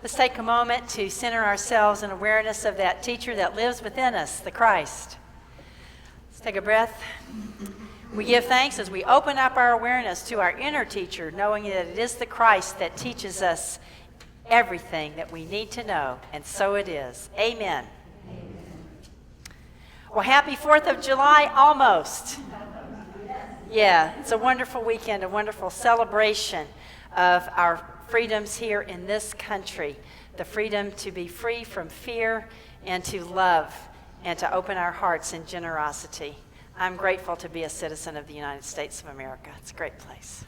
Let's take a moment to center ourselves in awareness of that teacher that lives within us, the Christ. Let's take a breath. We give thanks as we open up our awareness to our inner teacher, knowing that it is the Christ that teaches us everything that we need to know, and so it is. Amen. Well, happy 4th of July, almost. Yeah, it's a wonderful weekend, a wonderful celebration of our freedoms here in this country. The freedom to be free from fear and to love and to open our hearts in generosity. I'm grateful to be a citizen of the United States of America. It's a great place.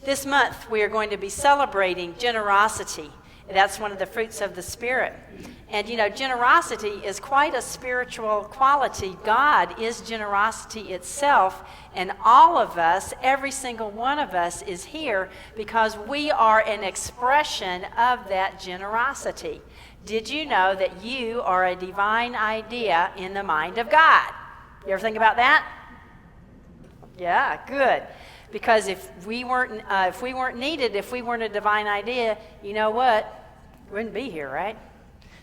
This month, we are going to be celebrating generosity. That's one of the fruits of the Spirit. And you know, generosity is quite a spiritual quality. God is generosity itself, and all of us, every single one of us, is here because we are an expression of that generosity. Did you know that you are a divine idea in the mind of God? You ever think about that? Yeah, good. Because if we weren't needed, if we weren't a divine idea, you know what? We wouldn't be here, right?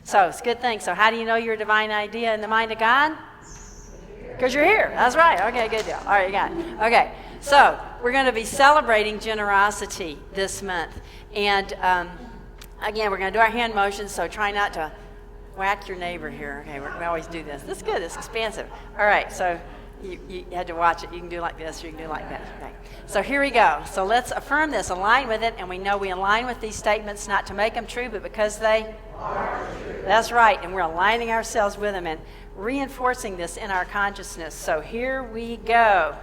So it's a good thing. So how do you know you're a divine idea in the mind of God? Because you're here. That's right. Okay, good deal. All right, you got it. Okay, so we're going to be celebrating generosity this month. And again, we're going to do our hand motions, so try not to whack your neighbor here. Okay, we always do this. This is good. It's expansive. All right, so you had to watch it. You can do like this, or you can do like that. Okay. So here we go. So let's affirm this, align with it, and we know we align with these statements not to make them true, but because they are true. That's right, and we're aligning ourselves with them and reinforcing this in our consciousness. So here we go.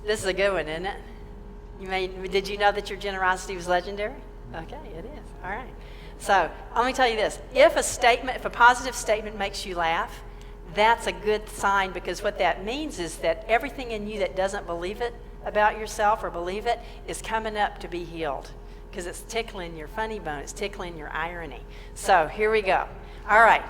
This is a good one, isn't it? Did you know that your generosity was legendary? Okay, it is. All right. So let me tell you this. If a positive statement makes you laugh, that's a good sign, because what that means is that everything in you that doesn't believe it about yourself or believe it is coming up to be healed, because it's tickling your funny bone, it's tickling your irony. So here we go. All right.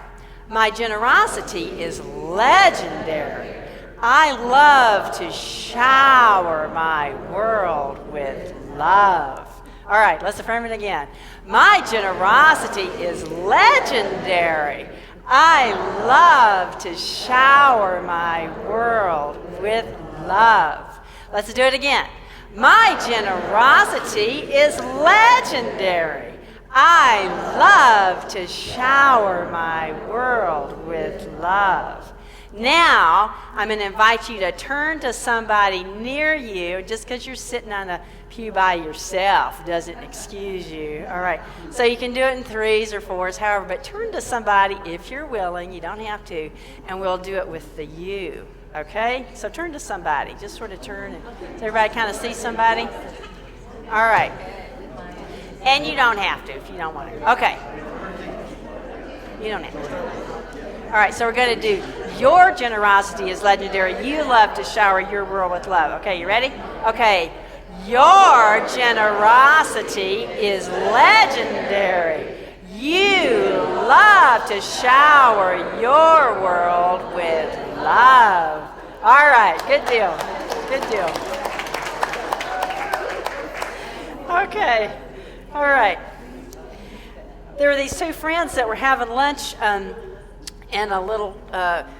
My generosity is legendary. I love to shower my world with love. All right, let's affirm it again. My generosity is legendary. I love to shower my world with love. Let's do it again. My generosity is legendary. I love to shower my world with love. Now, I'm going to invite you to turn to somebody near you. Just because you're sitting on a pew by yourself doesn't excuse you. All right. So you can do it in 3s or 4s, however, but turn to somebody if you're willing. You don't have to, and we'll do it with the you. Okay? So turn to somebody. Just sort of turn. Does everybody kind of see somebody? All right. And you don't have to if you don't want to. Okay. You don't have to. All right, so we're going to do your generosity is legendary. You love to shower your world with love. Okay, you ready? Okay. Your generosity is legendary. You love to shower your world with love. All right, good deal. Good deal. Okay, all right. There were these 2 friends that were having lunch in a little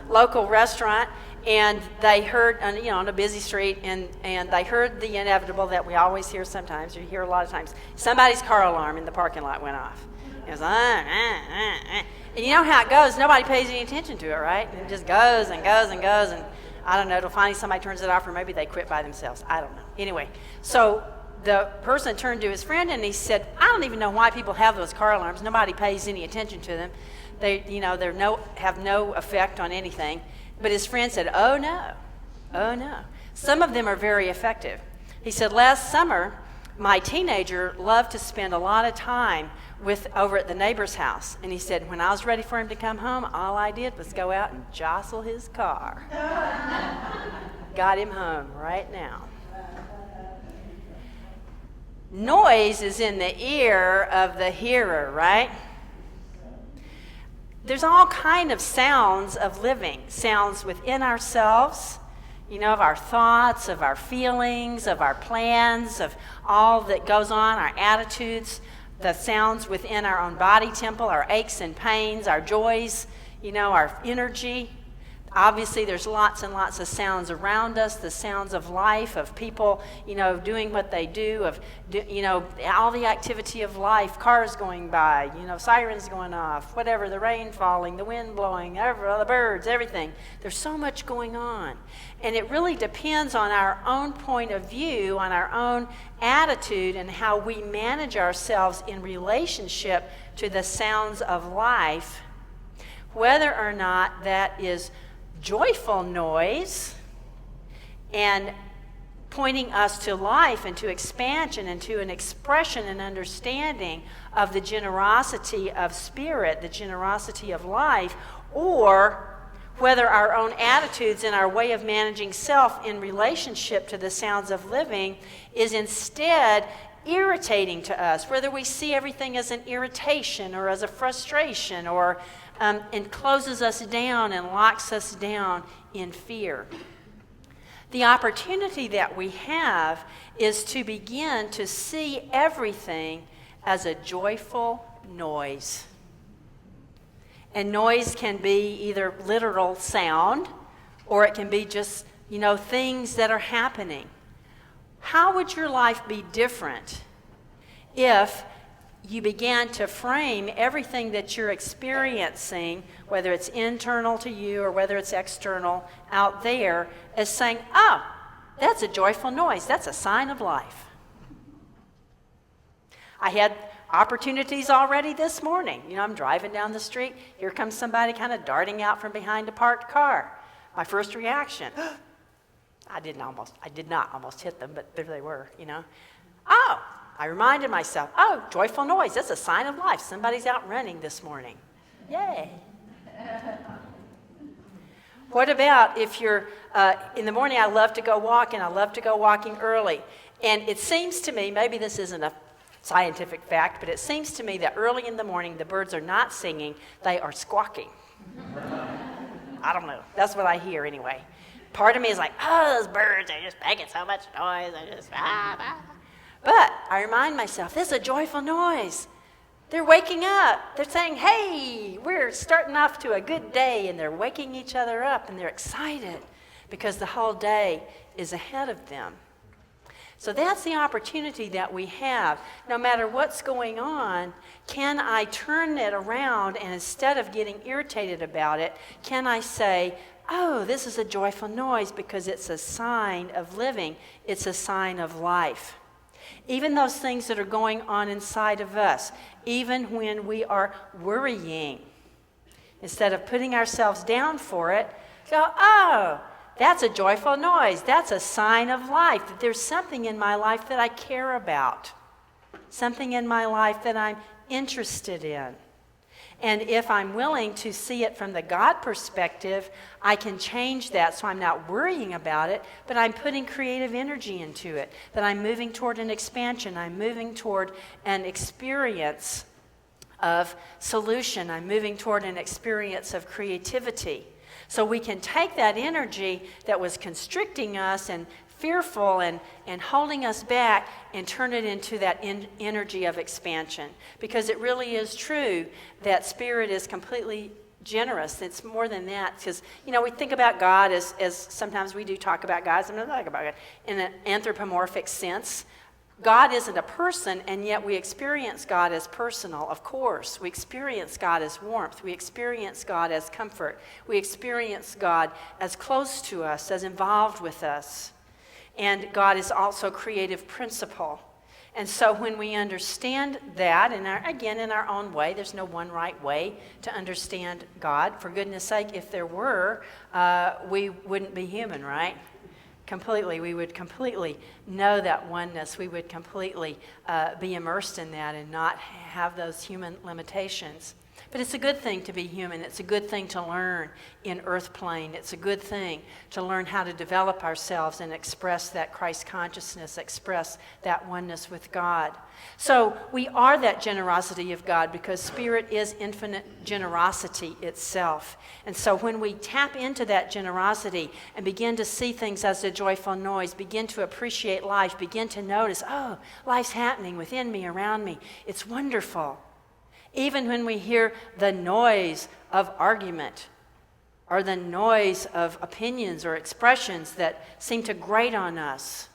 local restaurant, and they heard, on a busy street, and they heard the inevitable that we always hear sometimes, or you hear a lot of times. Somebody's car alarm in the parking lot went off. It was, And you know how it goes. Nobody pays any attention to it, right? It just goes and goes and goes, and I don't know, till finally somebody turns it off, or maybe they quit by themselves. I don't know. Anyway, so the person turned to his friend, and he said, I don't even know why people have those car alarms. Nobody pays any attention to them. They have no effect on anything. But his friend said, oh no. Some of them are very effective. He said, last summer, my teenager loved to spend a lot of time over at the neighbor's house. And he said, when I was ready for him to come home, all I did was go out and jostle his car. Got him home right now. Noise is in the ear of the hearer, right? There's all kind of sounds of living, sounds within ourselves, of our thoughts, of our feelings, of our plans, of all that goes on, our attitudes. the sounds within our own body temple, our aches and pains, our joys, our energy. Obviously, there's lots and lots of sounds around us, the sounds of life, of people, doing what they do, all the activity of life, cars going by, sirens going off, whatever, the rain falling, the wind blowing, the birds, everything. There's so much going on. And it really depends on our own point of view, on our own attitude, and how we manage ourselves in relationship to the sounds of life, whether or not that is joyful noise and pointing us to life and to expansion and to an expression and understanding of the generosity of spirit, the generosity of life, or whether our own attitudes and our way of managing self in relationship to the sounds of living is instead irritating to us, whether we see everything as an irritation or as a frustration or and closes us down and locks us down in fear. The opportunity that we have is to begin to see everything as a joyful noise. And noise can be either literal sound, or it can be just, things that are happening. How would your life be different if you began to frame everything that you're experiencing, whether it's internal to you or whether it's external out there, as saying, oh, that's a joyful noise. That's a sign of life. I had opportunities already this morning. I'm driving down the street. Here comes somebody kind of darting out from behind a parked car. My first reaction, I did not almost hit them, but there they were, Oh, I reminded myself, oh, joyful noise, that's a sign of life. Somebody's out running this morning. Yay. What about if you're, in the morning I love to go walk, and I love to go walking early. And it seems to me, maybe this isn't a scientific fact, but it seems to me that early in the morning the birds are not singing, they are squawking. I don't know. That's what I hear anyway. Part of me is like, oh, those birds are just making so much noise. But I remind myself, this is a joyful noise. They're waking up. They're saying, hey, we're starting off to a good day, and they're waking each other up, and they're excited because the whole day is ahead of them. So that's the opportunity that we have. No matter what's going on, can I turn it around, and instead of getting irritated about it, can I say, oh, this is a joyful noise because it's a sign of living. It's a sign of life. Even those things that are going on inside of us, even when we are worrying, instead of putting ourselves down for it, go, oh, that's a joyful noise. That's a sign of life, that there's something in my life that I care about, something in my life that I'm interested in. And if I'm willing to see it from the God perspective, I can change that so I'm not worrying about it, but I'm putting creative energy into it, that I'm moving toward an expansion, I'm moving toward an experience of solution, I'm moving toward an experience of creativity. So we can take that energy that was constricting us and fearful and holding us back and turn it into that energy of expansion. Because it really is true that spirit is completely generous. It's more than that. Because, we think about God as sometimes we do talk about God. Sometimes we talk about God in an anthropomorphic sense. God isn't a person, and yet we experience God as personal, of course. We experience God as warmth. We experience God as comfort. We experience God as close to us, as involved with us. And God is also creative principle. And so when we understand that, in our own way, there's no one right way to understand God. For goodness sake, if there were, we wouldn't be human, right? Completely. We would completely know that oneness. We would completely be immersed in that and not have those human limitations. But it's a good thing to be human. It's a good thing to learn in earth plane. It's a good thing to learn how to develop ourselves and express that Christ consciousness, express that oneness with God. So we are that generosity of God because Spirit is infinite generosity itself. And so when we tap into that generosity and begin to see things as a joyful noise, begin to appreciate life, begin to notice, oh, life's happening within me, around me. It's wonderful. Even when we hear the noise of argument or the noise of opinions or expressions that seem to grate on us.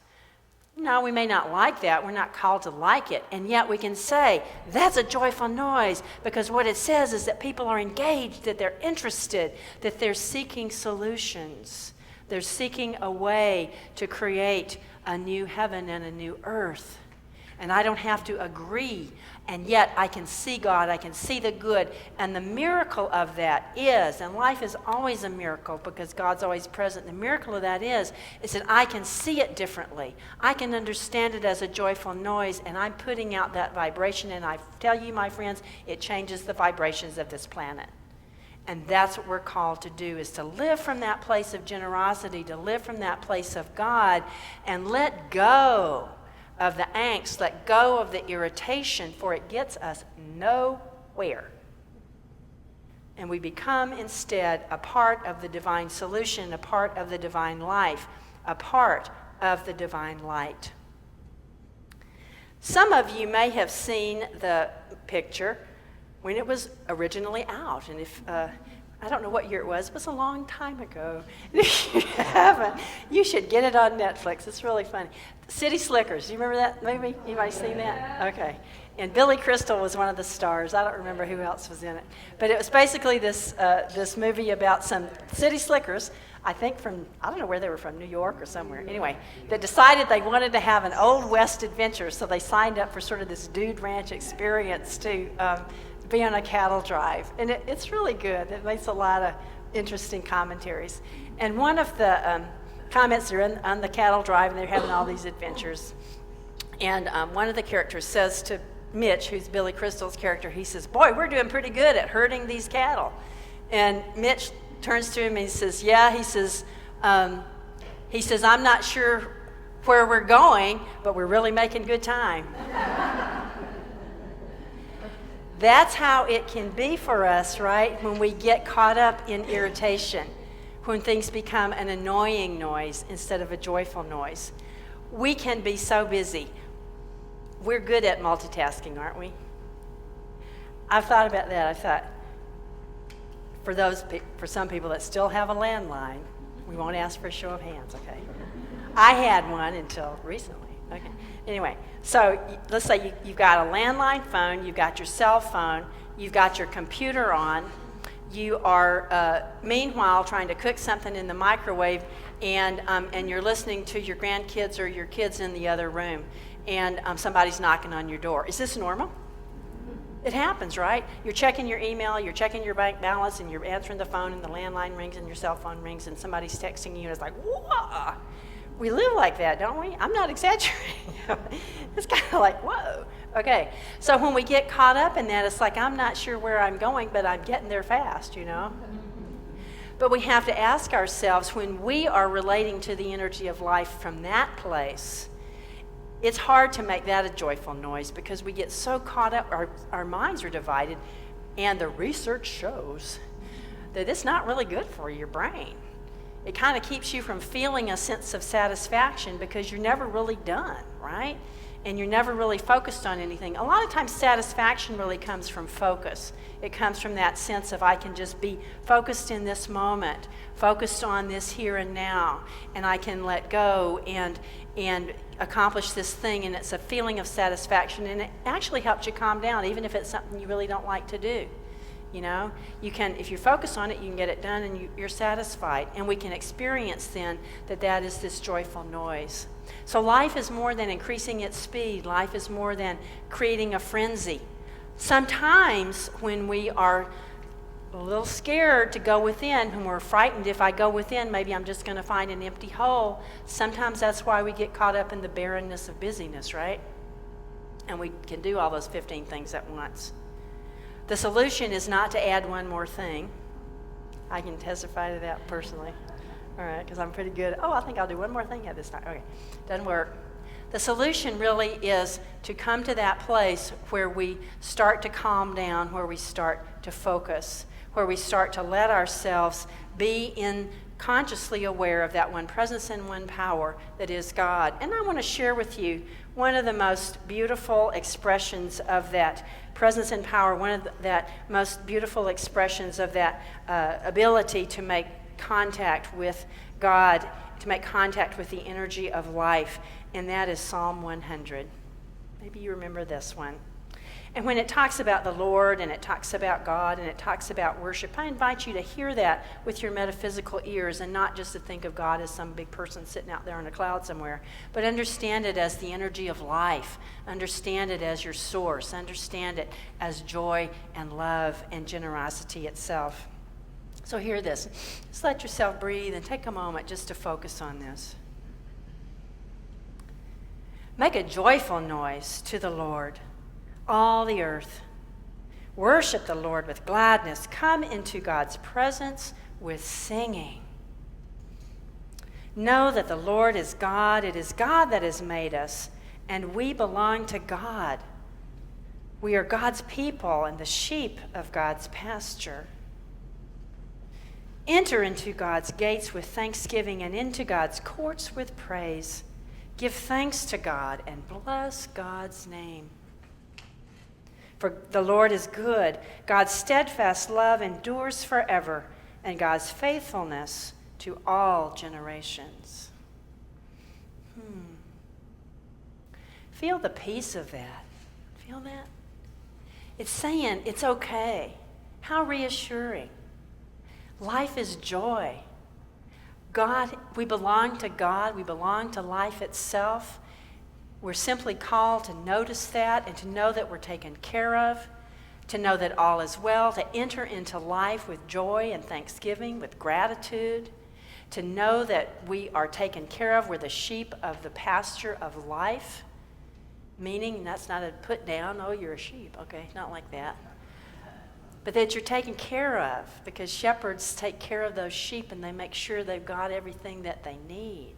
No, we may not like that. We're not called to like it. And yet we can say, that's a joyful noise, because what it says is that people are engaged, that they're interested, that they're seeking solutions. They're seeking a way to create a new heaven and a new earth. And I don't have to agree, and yet I can see God, I can see the good. And the miracle of that is, and life is always a miracle because God's always present, the miracle of that is that I can see it differently. I can understand it as a joyful noise, and I'm putting out that vibration, and I tell you, my friends, it changes the vibrations of this planet. And that's what we're called to do, is to live from that place of generosity, to live from that place of God, and let go of the angst, let go of the irritation, for it gets us nowhere. And we become instead a part of the divine solution, a part of the divine life, a part of the divine light. Some of you may have seen the picture when it was originally out. And if I don't know what year it was a long time ago. If you haven't, you should get it on Netflix. It's really funny. City Slickers, do you remember that movie? Anybody seen that? Okay. And Billy Crystal was one of the stars. I don't remember who else was in it. But it was basically this movie about some city slickers, I think from, I don't know where they were from, New York or somewhere. Anyway, that decided they wanted to have an Old West adventure, so they signed up for sort of this dude ranch experience to be on a cattle drive. And it's really good. It makes a lot of interesting commentaries. And one of the comments, they're on the cattle drive and they're having all these adventures. And one of the characters says to Mitch, who's Billy Crystal's character, he says, "Boy, we're doing pretty good at herding these cattle." And Mitch turns to him and he says, "Yeah," he says, "I'm not sure where we're going, but we're really making good time." That's how it can be for us, right? When we get caught up in irritation, when things become an annoying noise instead of a joyful noise. We can be so busy. We're good at multitasking, aren't we? I've thought about that. I thought, for some people that still have a landline, we won't ask for a show of hands, okay? I had one until recently. Okay. Anyway, so let's say you've got a landline phone, you've got your cell phone, you've got your computer on, you are meanwhile trying to cook something in the microwave, and you're listening to your grandkids or your kids in the other room, and somebody's knocking on your door. Is this normal? It happens, right? You're checking your email, you're checking your bank balance, and you're answering the phone, and the landline rings, and your cell phone rings, and somebody's texting you, and it's like, whoa! We live like that, don't we? I'm not exaggerating. It's kind of like, whoa. Okay, so when we get caught up in that, it's like, I'm not sure where I'm going, but I'm getting there fast, you know? But we have to ask ourselves, when we are relating to the energy of life from that place, it's hard to make that a joyful noise because we get so caught up, our minds are divided, and the research shows that it's not really good for your brain. It kind of keeps you from feeling a sense of satisfaction because you're never really done, right? And you're never really focused on anything. A lot of times satisfaction really comes from focus. It comes from that sense of I can just be focused in this moment, focused on this here and now, and I can let go and accomplish this thing, and it's a feeling of satisfaction, and it actually helps you calm down, even if it's something you really don't like to do. You know, you can, if you focus on it, you can get it done and you're satisfied. And we can experience then that is this joyful noise. So life is more than increasing its speed. Life is more than creating a frenzy. Sometimes when we are a little scared to go within, when we're frightened, if I go within, maybe I'm just going to find an empty hole. Sometimes that's why we get caught up in the barrenness of busyness, right? And we can do all those 15 things at once. The solution is not to add one more thing. I can testify to that personally. All right, because I'm pretty good. Oh, I think I'll do one more thing at this time. Okay, doesn't work. The solution really is to come to that place where we start to calm down, where we start to focus, where we start to let ourselves be consciously aware of that one presence and one power that is God. And I want to share with you one of the most beautiful expressions of that presence and power, one of that most beautiful expressions of that ability to make contact with God, to make contact with the energy of life, and that is Psalm 100. Maybe you remember this one. And when it talks about the Lord, and it talks about God, and it talks about worship, I invite you to hear that with your metaphysical ears and not just to think of God as some big person sitting out there in a cloud somewhere, but understand it as the energy of life. Understand it as your source. Understand it as joy and love and generosity itself. So hear this. Just let yourself breathe and take a moment just to focus on this. Make a joyful noise to the Lord, all the earth. Worship the Lord with gladness. Come into God's presence with singing. Know that the Lord is God. It is God that has made us, and we belong to God. We are God's people and the sheep of God's pasture. Enter into God's gates with thanksgiving and into God's courts with praise. Give thanks to God and bless God's name. For the Lord is good. God's steadfast love endures forever, and God's faithfulness to all generations. Feel the peace of that. Feel that? It's saying it's okay. How reassuring. Life is joy. God, we belong to God. We belong to life itself. We're simply called to notice that and to know that we're taken care of, to know that all is well, to enter into life with joy and thanksgiving, with gratitude, to know that we are taken care of. We're the sheep of the pasture of life, meaning that's not a put down, oh, you're a sheep. Okay, not like that. But that you're taken care of, because shepherds take care of those sheep and they make sure they've got everything that they need.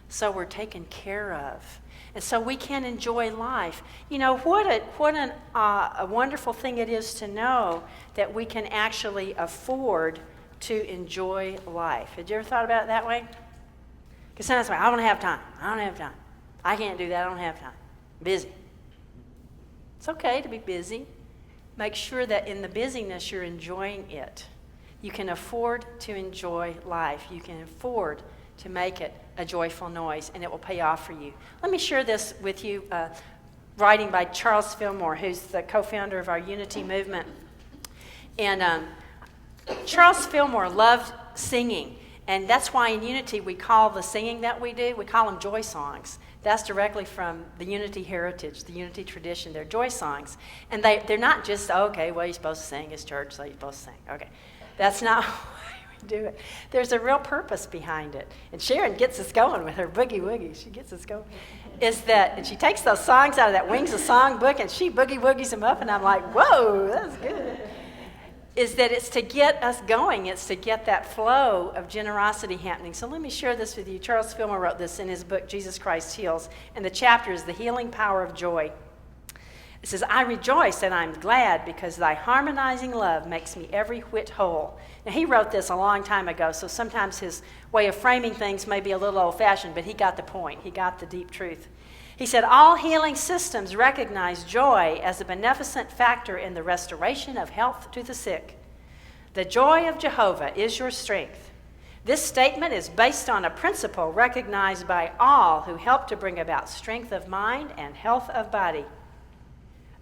So we're taken care of. And so we can enjoy life. You know, what a wonderful thing it is to know that we can actually afford to enjoy life. Had you ever thought about it that way? Because sometimes I don't have time. I can't do that. I don't have time. I'm busy. It's okay to be busy. Make sure that in the busyness you're enjoying it. You can afford to enjoy life. You can afford to make it a joyful noise, and it will pay off for you. Let me share this with you, writing by Charles Fillmore, who's the co-founder of our Unity movement. And Charles Fillmore loved singing, and that's why in Unity we call the singing that we do, we call them joy songs. That's directly from the Unity heritage, the Unity tradition. They're joy songs. And they're not just, okay, well, you're supposed to sing, it's church, so you're supposed to sing. Okay, that's not do it. There's a real purpose behind it. And Sharon gets us going with her boogie woogie. She gets us going. And she takes those songs out of that Wings of Song book and she boogie woogies them up, and I'm like, whoa, that's good. Is that it's to get us going. It's to get that flow of generosity happening. So let me share this with you. Charles Fillmore wrote this in his book, Jesus Christ Heals, and the chapter is The Healing Power of Joy. It says, I rejoice and I'm glad because thy harmonizing love makes me every whit whole. Now, he wrote this a long time ago, so sometimes his way of framing things may be a little old-fashioned, but he got the point. He got the deep truth. He said, all healing systems recognize joy as a beneficent factor in the restoration of health to the sick. The joy of Jehovah is your strength. This statement is based on a principle recognized by all who help to bring about strength of mind and health of body.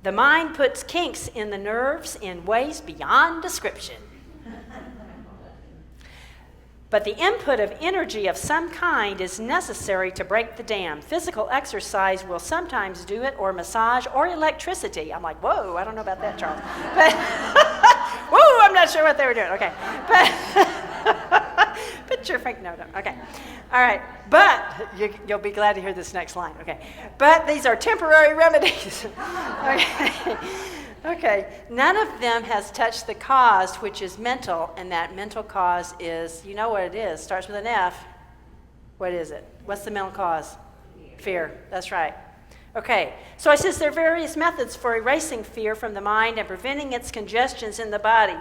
The mind puts kinks in the nerves in ways beyond description. But the input of energy of some kind is necessary to break the dam. Physical exercise will sometimes do it, or massage, or electricity. I'm like, whoa, I don't know about that, Charles. But, whoa, I'm not sure what they were doing. Okay. But, put your fake note on. Okay. All right. But, you'll be glad to hear this next line. Okay. But these are temporary remedies. Okay. Okay, none of them has touched the cause, which is mental, and that mental cause is, you know what it is, starts with an F. What is it? What's the mental cause? Fear. That's right. Okay, so I says there are various methods for erasing fear from the mind and preventing its congestions in the body.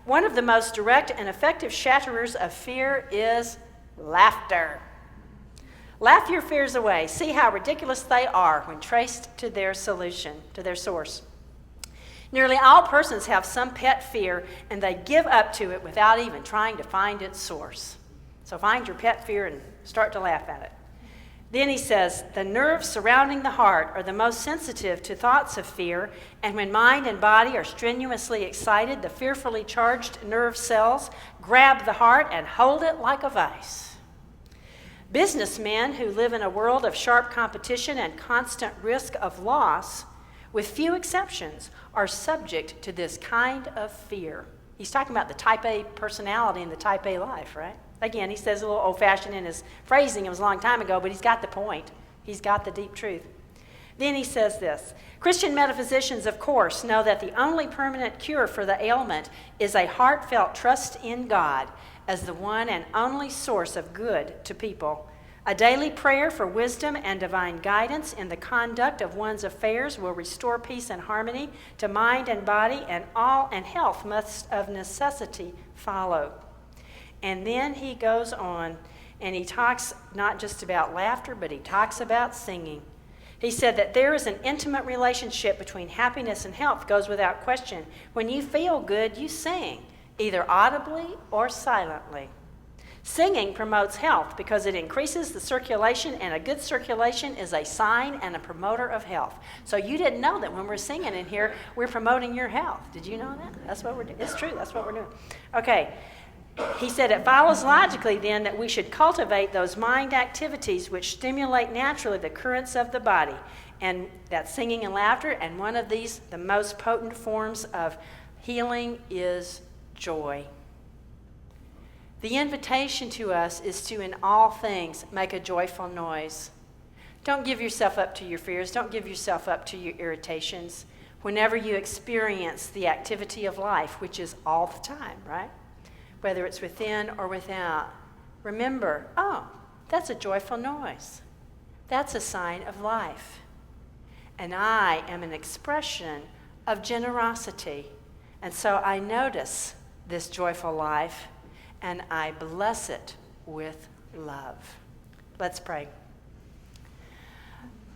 One of the most direct and effective shatterers of fear is laughter. Laugh your fears away. See how ridiculous they are when traced to their solution, to their source. Nearly all persons have some pet fear, and they give up to it without even trying to find its source. So find your pet fear and start to laugh at it. Then he says, the nerves surrounding the heart are the most sensitive to thoughts of fear, and when mind and body are strenuously excited, the fearfully charged nerve cells grab the heart and hold it like a vice. Businessmen who live in a world of sharp competition and constant risk of loss, with few exceptions, are subject to this kind of fear. He's talking about the type A personality and the type A life, right? Again, he says a little old-fashioned in his phrasing. It was a long time ago, but he's got the point. He's got the deep truth. Then he says this, Christian metaphysicians, of course, know that the only permanent cure for the ailment is a heartfelt trust in God as the one and only source of good to people. A daily prayer for wisdom and divine guidance in the conduct of one's affairs will restore peace and harmony to mind and body, and health must of necessity follow. And then he goes on, and he talks not just about laughter, but he talks about singing. He said that there is an intimate relationship between happiness and health, goes without question. When you feel good, you sing, either audibly or silently. Singing promotes health because it increases the circulation, and a good circulation is a sign and a promoter of health. So you didn't know that when we're singing in here, we're promoting your health. Did you know that? That's what we're doing. It's true. That's what we're doing. Okay. He said it follows logically then that we should cultivate those mind activities which stimulate naturally the currents of the body, and that's singing and laughter. And one of these, the most potent forms of healing, is joy. The invitation to us is to, in all things, make a joyful noise. Don't give yourself up to your fears. Don't give yourself up to your irritations. Whenever you experience the activity of life, which is all the time, right? Whether it's within or without, remember, oh, that's a joyful noise. That's a sign of life. And I am an expression of generosity. And so I notice this joyful life, and I bless it with love. Let's pray.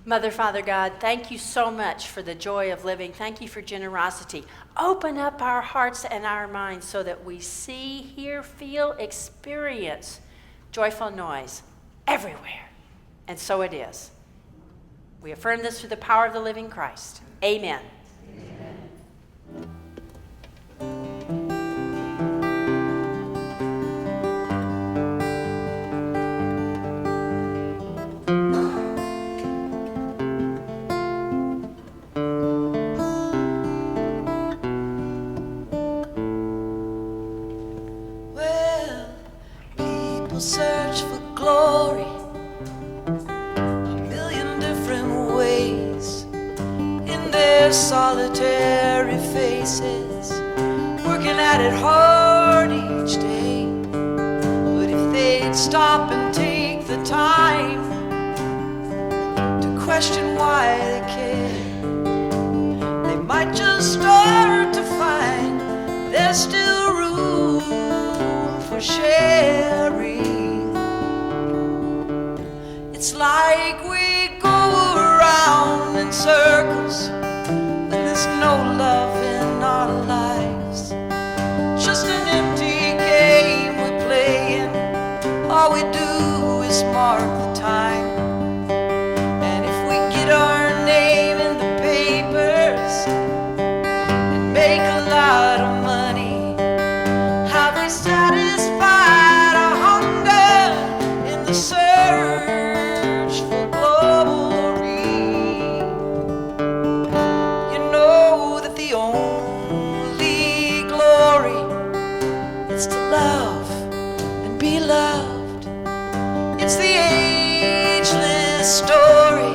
Mother, Father God, thank you so much for the joy of living. Thank you for generosity. Open up our hearts and our minds so that we see, hear, feel, experience joyful noise everywhere. And so it is. We affirm this through the power of the living Christ. Amen. Search for glory a million different ways in their solitary faces, working at it hard each day. But if they'd stop and take the time to question why they care, they might just start to find there's still room for sharing. It's like we go around in circles when there's no love in our lives. Just an empty game we're playing. All we do is mark the time. And if we get our name in the papers and make a lot of money, have we satisfied our hunger in the search for glory? You know that the only glory is to love be loved. It's the ageless story